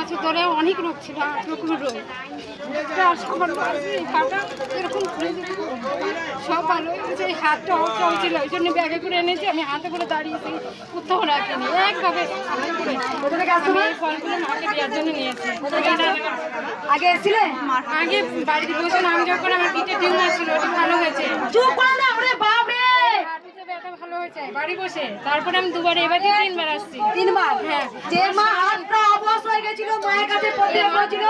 বছর ধরে অনেক রোগ ছিল, 8 রকমের রোগ। পাটা এরকম সব ভালো হয়েছে। হাতটা চলছিল, ওই জন্য ব্যাগে করে এনেছি। আমি হাতে করে দাঁড়িয়েছি, কোথাও রাখিনি, একভাবে আমি এই ফলগুলো মাকে দেওয়ার জন্য নিয়েছি। আগে এসেছিলে? আগে বাড়িতে বসে নাম জপ করে আমার পিঠে টিউমার ছিল, ওটা ভালো হয়েছে। চুপ করো না, ওরে বাপ রে। ব্যথা ভালো হয়েছে বাড়ি বসে। তারপরে আমি দুবার, এবার 3বার আসছি। 3বার? হ্যাঁ। যে মা হাতটা অবশ হয়ে গেছিল, মায়ের কাছে পড়তে হয়েছিল।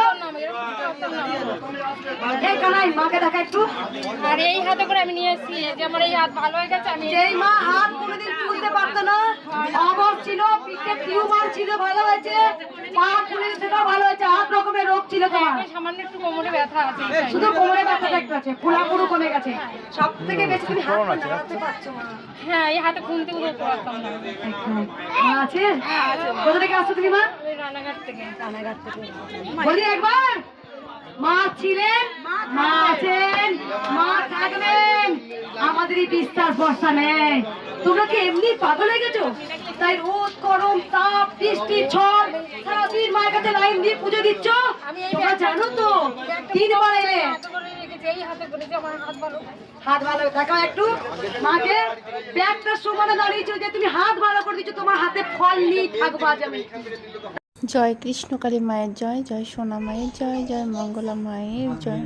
এই কানাই মাকে দেখা একটু। আর এই হাতে করে আমি নিয়ে এসেছি, এই যে আমার এই হাত ভালো হয়ে গেছে। আমি যেই মা হাত কোনোদিন তুলতে পারতো না, অবশ ছিল, পিঠে টিউমার ছিল, ভালো হয়েছে। পা খুলে সেটা ভালো হয়েছে। 8 রকমের রোগ ছিল তোমার। সামান্য একটু কোমরে ব্যথা আছে। শুধু কোমরে ব্যথাটা একটু আছে, ফোলা পুরো কমে গেছে। সব থেকে বেশি তুমি হাত নাড়াতে পারছো মা। হ্যাঁ, এই হাতে ঘুমতে উঠতে পারতাম না। আছে? কোথা থেকে আসছো তুমি মা? ওই রানাঘাট থেকে। বলি একবার, মা ছিলেন, মা আছেন, মা থাকবেন, আমাদেরই বিশ্বাস ভরসা নেই। তোমরা কি এমনি পাগল হয়ে গেছো? তাই রোদ গরম তাপ বৃষ্টি ঝড় সারাদিন মায়ের কাছে লাইন দিয়ে পুজো দিচ্ছ। তোমরা জানো তো 3বার এলে এই হাতে করে যে আমার হাত ভালো। হাত ভালো দেখাও একটু মাকে। ব্যাগটা সমানে দাঁড়িয়েছো যে তুমি হাত ভালো করে দিচ্ছ, তোমার হাতে ফল নিয়ে থাকবো আজ আমি। জয় কৃষ্ণকালী মায়ের জয়, জয় সোনা মায়ের জয়, জয় মঙ্গলা মায়ের জয়।